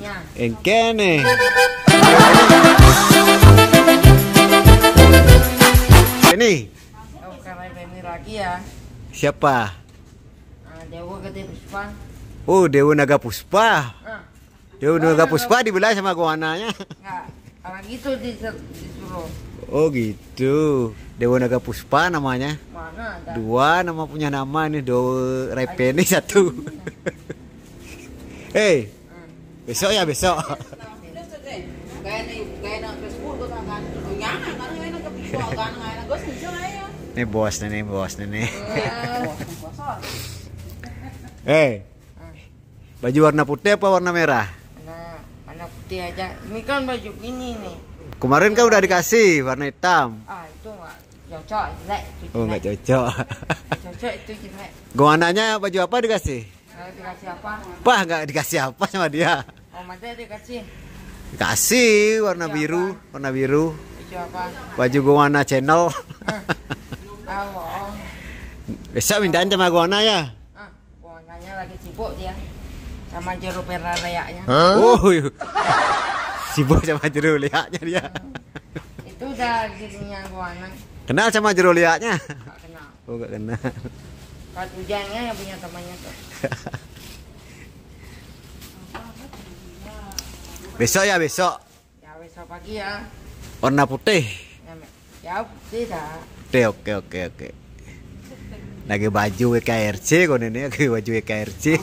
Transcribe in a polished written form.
Nya. Engkene. Ini. Oh, karena ini lagi ya. Siapa? Dewa Gede Puspa. Oh, Dewa Naga Puspa. Nah, Dewa Naga Puspa dibelah sama goananya. enggak. Karena gitu disuruh. Oh gitu. Dewa Naga Puspa namanya. Mana ada? Dua nama punya nama nih. Dewa Repeni satu. Hei, besok ya besok. Nih bos nih bos nih. Hei, baju warna putih apa warna merah? Warna putih aja. Ini kan baju ini nih. Kemarin kan udah dikasih warna hitam. Itu nggak cocok, jelek. Oh nggak cocok. Cocok itu jelek. Goananya baju apa dikasih? Dikasih apa? Pah nggak dikasih apa sama dia? Oh, mata dikasih. Dikasih warna biru, warna biru. Baju apa? Baju goana channel. Oh. Besok mintaan sama goana ya. Warnanya lagi sibuk dia. Sama jeruk merah layaknya. Oh, sibuk sama jeruk liaknya dia. Itu udah gininya warna. Kenal sama jeruk liaknya? Gak kenal. Oh, gak kenal. Pas hujannya yang punya temannya tuh. Besok ya besok. Ya besok pagi ya. Warna putih. Ya tidak. Oke. Lagi baju WKRC kon ini, lagi baju WKRC.